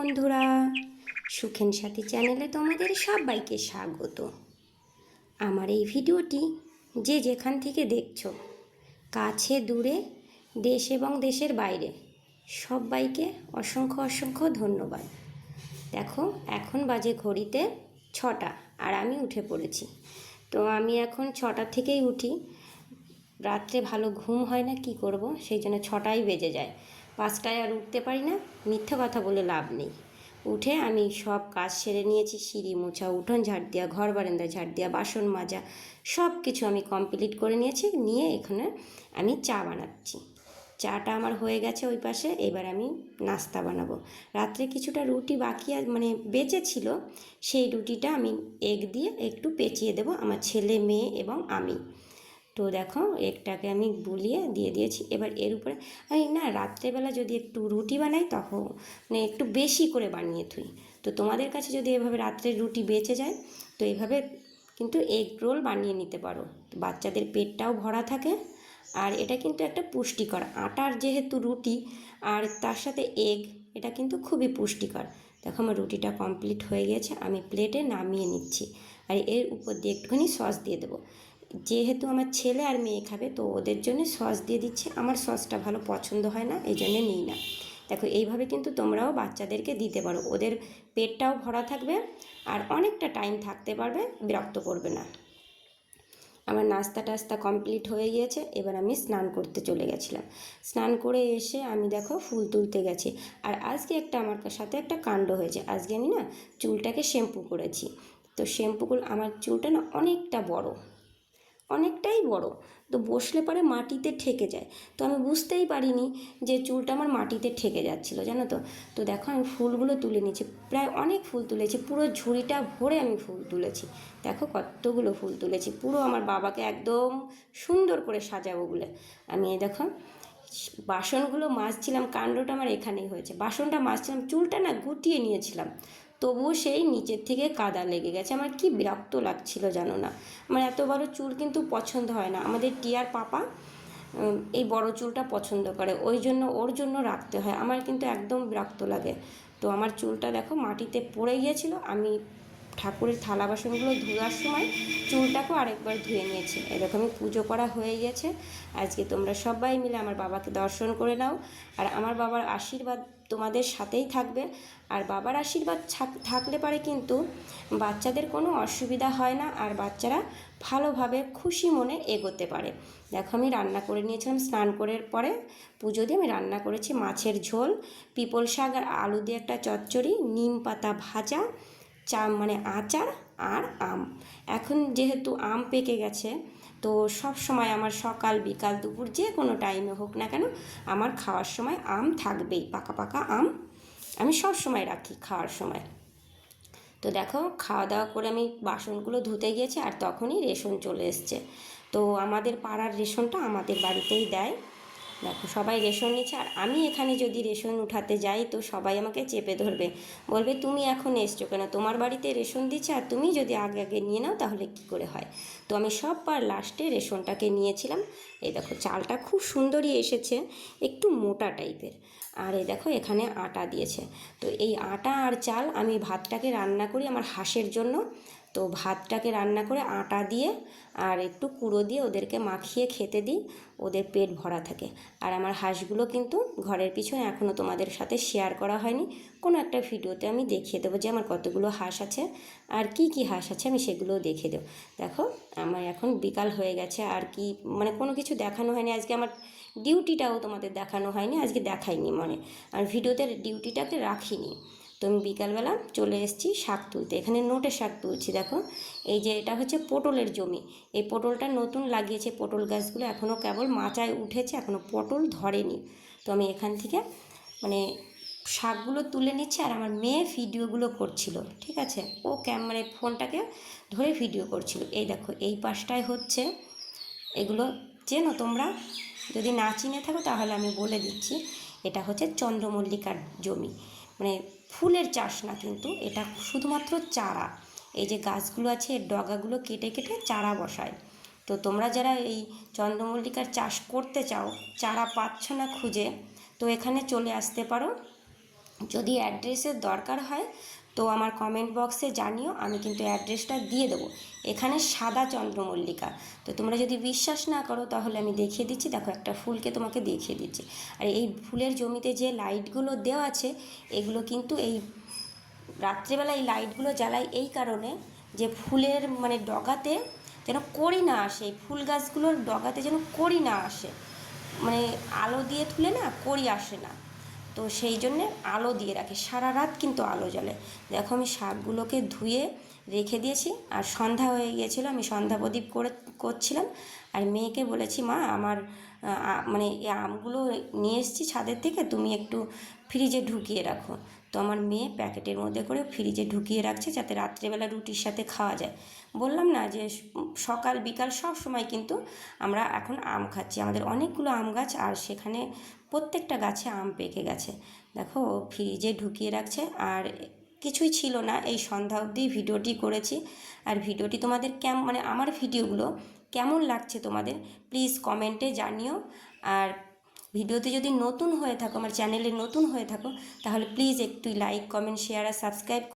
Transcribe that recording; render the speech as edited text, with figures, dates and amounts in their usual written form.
বন্ধুরা, সুখেন সাথী চ্যানেলে তোমাদের সবাইকে স্বাগত। আমার এই ভিডিওটি যে যেখান থেকে দেখছো, কাছে দূরে, দেশ এবং দেশের বাইরে, সবাইকে অসংখ্য অসংখ্য ধন্যবাদ। দেখো, এখন বাজে ঘড়িতে 6টা আর আমি উঠে পড়েছি। তো আমি এখন 6টা থেকেই উঠি। রাত্রে ভালো ঘুম হয় না, কি করব, সেই জন্য 6টাই বেজে যায়। 5টায় আর উঠতে পারি না, মিথ্যে কথা বলে লাভ নেই। উঠে আমি সব কাজ সেরে নিয়েছি। সিঁড়ি মোছা, উঠোন ঝাড় দেওয়া, ঘর বারান্দা ঝাড় দেওয়া, বাসন মাজা, সব কিছু আমি কমপ্লিট করে নিয়েছি। নিয়ে এখানে আমি চা বানাচ্ছি। চাটা আমার হয়ে গেছে ওই পাশে। এবার আমি নাস্তা বানাবো। রাত্রে কিছুটা রুটি বাকি মানে বেঁচে ছিল, সেই রুটিটা আমি এগ দিয়ে একটু পেঁচিয়ে দেবো, আমার ছেলে মেয়ে এবং আমি। তো দেখো, এগটাকে আমি বুলিয়ে দিয়ে দিয়েছি। এবার এর উপরে আমি না রাত্রেবেলা যদি একটু রুটি বানাই, তখন মানে একটু বেশি করে বানিয়ে থুই। তো তোমাদের কাছে যদি এভাবে রাত্রের রুটি বেঁচে যায়, তো এইভাবে কিন্তু এগ রোল বানিয়ে নিতে পারো। বাচ্চাদের পেটটাও ভরা থাকে, আর এটা কিন্তু একটা পুষ্টিকর আটার যেহেতু রুটি, আর তার সাথে এগ, এটা কিন্তু খুবই পুষ্টিকর। দেখো, আমার রুটিটা কমপ্লিট হয়ে গেছে, আমি প্লেটে নামিয়ে নিচ্ছি। আর এর উপর দিয়ে একটুখানি সস দিয়ে দেবো। যেহেতু আমার ছেলে আর মেয়ে খাবে, তো ওদের জন্য সস দিয়ে দিচ্ছি। আমার সসটা ভালো পছন্দ হয় না, এই জন্যে নিই না। দেখো, এইভাবে কিন্তু তোমরাও বাচ্চাদেরকে দিতে পারো, ওদের পেটটাও ভরা থাকবে আর অনেকটা টাইম থাকতে পারবে, বিরক্ত করবে না। আমার নাস্তা টাস্তা কমপ্লিট হয়ে গিয়েছে। এবার আমি স্নান করতে চলে গেছিলাম। স্নান করে এসে আমি দেখো ফুল তুলতে গেছি। আর আজকে আমার সাথে একটা কাণ্ড হয়েছে। আজকে আমি না চুলটাকে শ্যাম্পু করেছি। তো আমার চুলটা না অনেকটাই বড়। তো বসলে পরে মাটিতে ঠেকে যায়। তো আমি বুঝতেই পারিনি যে চুলটা আমার মাটিতে ঠেকে যাচ্ছিলো, জানো তো। তো দেখো, আমি ফুলগুলো তুলে নিয়েছি, প্রায় অনেক ফুল তুলেছি, পুরো ঝুড়িটা ভরে আমি ফুল তুলেছি। দেখো কতগুলো ফুল তুলেছি, পুরো আমার বাবাকে একদম সুন্দর করে সাজাবো বলে। আমি এই দেখো বাসনগুলো মাজছিলাম, কাণ্ডটা আমার এখানেই হয়েছে। বাসনটা মাজছিলাম, চুলটা না গুটিয়ে নিয়েছিলাম, তবুও সেই নিচের থেকে কাদা লেগে গেছে। আমার কি বিরক্ত লাগছিল জানো না। আমার এত বড় চুল কিন্তু পছন্দ হয় না। আমাদের টিয়ার পাপা এই বড় চুলটা পছন্দ করে, ওর জন্য রাখতে হয়। আমার কিন্তু একদম বিরক্ত লাগে। তো আমার চুলটা দেখো মাটিতে পড়ে গিয়েছিল। আমি ঠাকুরের থালা বাসনগুলো ধোয়ার সময় চুলটাকেও আরেকবার ধুয়ে নিয়েছি। এরকমই পুজো করা হয়ে গেছে। আজকে তোমরা সবাই মিলে আমার বাবাকে দর্শন করে নাও, আর আমার বাবার আশীর্বাদ তোমাদের সাথেই থাকবে। আর বাবার আশীর্বাদ থাকলে পারে কিন্তু বাচ্চাদের কোনো অসুবিধা হয় না, আর বাচ্চারা ভালোভাবে খুশি মনে এগোতে পারে। দেখো, আমি রান্না করে নিয়েছিলাম। স্নান করার পরে পুজো দিয়ে আমি রান্না করেছি মাছের ঝোল, পিপল শাক আর আলু দিয়ে একটা চচ্চড়ি, নিম পাতা ভাজা, মানে আচার আর আম। এখন যেহেতু আম পেকে গেছে, তো সব সময় আমার সকাল বিকাল দুপুর যে কোনো টাইমে হোক না কেন, আমার খাওয়ার সময় আম থাকবেই। পাকা পাকা আম আমি সব সময় রাখি খাওয়ার সময়। তো দেখো, খাওয়া দাওয়া করে আমি বাসনগুলো ধুতে গিয়েছি, আর তখনই রেশন চলে এসছে। তো আমাদের পাড়ার রেশনটা আমাদের বাড়িতেই দেয়। দেখো, সবাই রেশন নিচ্ছে, আর আমি এখানে যদি রেশন উঠাতে যাই, তো সবাই আমাকে চেপে ধরবে, বলবে তুমি এখন এসছো কেন, তোমার বাড়িতে রেশন দিচ্ছে, আর তুমি যদি আগে আগে নিয়ে নাও তাহলে কি করে হয়। তো আমি সববার লাস্টে রেশনটাকে নিয়েছিলাম। এই দেখো, চালটা খুব সুন্দরই এসেছে, একটু মোটা টাইপের। আর এই দেখো, এখানে আটা দিয়েছে। তো এই আটা আর চাল আমি ভাতটাকে রান্না করি আমার হাঁসের জন্য। তো ভাতটাকে রান্না করে আটা দিয়ে আর একটু কুড়ো দিয়ে ওদেরকে মাখিয়ে খেতে দিই, ওদের পেট ভরা থাকে। আর আমার হাঁসগুলো কিন্তু ঘরের পিছনে এখনও তোমাদের সাথে শেয়ার করা হয়নি। কোনো একটা ভিডিওতে আমি দেখিয়ে দেবো যে আমার কতগুলো হাঁস আছে আর কি কি হাঁস আছে, আমি সেগুলোও দেখিয়ে দেবো। দেখো, আমার এখন বিকাল হয়ে গেছে, আর কি মানে কোনো কিছু দেখানো হয়নি আজকে। আমার ডিউটিটাও তোমাদের দেখানো হয়নি, আজকে দেখাইনি মনে, আর ভিডিওতে ডিউটিটাকে রাখিনি। তো আমি বিকালবেলা চলে এসেছি শাক তুলতে। এখানে নোটে শাক তুলছি। দেখো, এই যে এটা হচ্ছে পটলের জমি। এই পটলটা নতুন লাগিয়েছে, পটল গাছগুলো এখনও কেবল মাচায় উঠেছে, এখনও পটল ধরেনি। তো আমি এখান থেকে মানে শাকগুলো তুলে নিচ্ছি, আর আমার মেয়ে ভিডিওগুলো করছিল, ঠিক আছে, ও মানে ফোনটাকে ধরে ভিডিও করছিল। এই দেখো, এই পাশটায় হচ্ছে, এগুলো চেনো তোমরা? যদি না চিনে থাকো তাহলে আমি বলে দিচ্ছি, এটা হচ্ছে চন্দ্রমল্লিকার জমি। মানে ফুলের চাষ না, কিন্তু এটা শুধুমাত্র চারা। এই যে গাছগুলো আছে, এর ডগাগুলো কেটে কেটে চারা বসায়। তো তোমরা যারা এই চন্দ্রমল্লিকার চাষ করতে চাও, চারা পাচ্ছ না খুঁজে, তো এখানে চলে আসতে পারো। যদি অ্যাড্রেসের দরকার হয় তো আমার কমেন্ট বক্সে জানিও, আমি কিন্তু অ্যাড্রেসটা দিয়ে দেবো। এখানে সাদা চন্দ্রমল্লিকা। তো তোমরা যদি বিশ্বাস না করো তাহলে আমি দেখিয়ে দিচ্ছি, দেখো একটা ফুলকে তোমাকে দেখিয়ে দিচ্ছি। আর এই ফুলের জমিতে যে লাইটগুলো দেওয়া আছে এগুলো কিন্তু এই রাত্রেবেলা এই লাইটগুলো জ্বালাই এই কারণে যে ফুলের মানে ডগাতে যেন কড়ি না আসে, এই ফুল গাছগুলোর ডগাতে যেন কড়ি না আসে, মানে আলো দিয়ে তুলে না কড়ি আসে না, তো সেই জন্যে আলো দিয়ে রাখে, সারা রাত কিন্তু আলো জ্বলে। দেখো আমি শাকগুলোকে ধুয়ে রেখে দিয়েছি, আর সন্ধ্যা হয়ে গিয়েছিলো, আমি সন্ধ্যা প্রদীপ করছিলাম। আর মেয়েকে বলেছি, মা আমার মানে এই আমগুলো নিয়ে এসেছি ছাদের থেকে, তুমি একটু ফ্রিজে ঢুকিয়ে রাখো। তো আমার মেয়ে প্যাকেটের মধ্যে করে ফ্রিজে ঢুকিয়ে রাখছে যাতে রাত্রেবেলা রুটির সাথে খাওয়া যায়। বললাম না যে সকাল বিকাল সব সময় কিন্তু আমরা এখন আম খাচ্ছি, আমাদের অনেকগুলো আম গাছ, আর সেখানে প্রত্যেকটা গাছে আম পেকে গেছে। দেখো ফ্রিজে ঢুকিয়ে রাখছে। আর কিছুই ছিল না, এই সন্ধ্যা অবধি ভিডিওটি করেছি। আর ভিডিওটি তোমাদের মানে আমার ভিডিওগুলো কেমন লাগছে তোমাদের প্লিজ কমেন্টে জানিও। আর ভিডিওতে যদি নতুন হয়ে থাকো, আমার চ্যানেলে নতুন হয়ে থাকো, তাহলে প্লিজ একটু লাইক কমেন্ট শেয়ার আর সাবস্ক্রাইব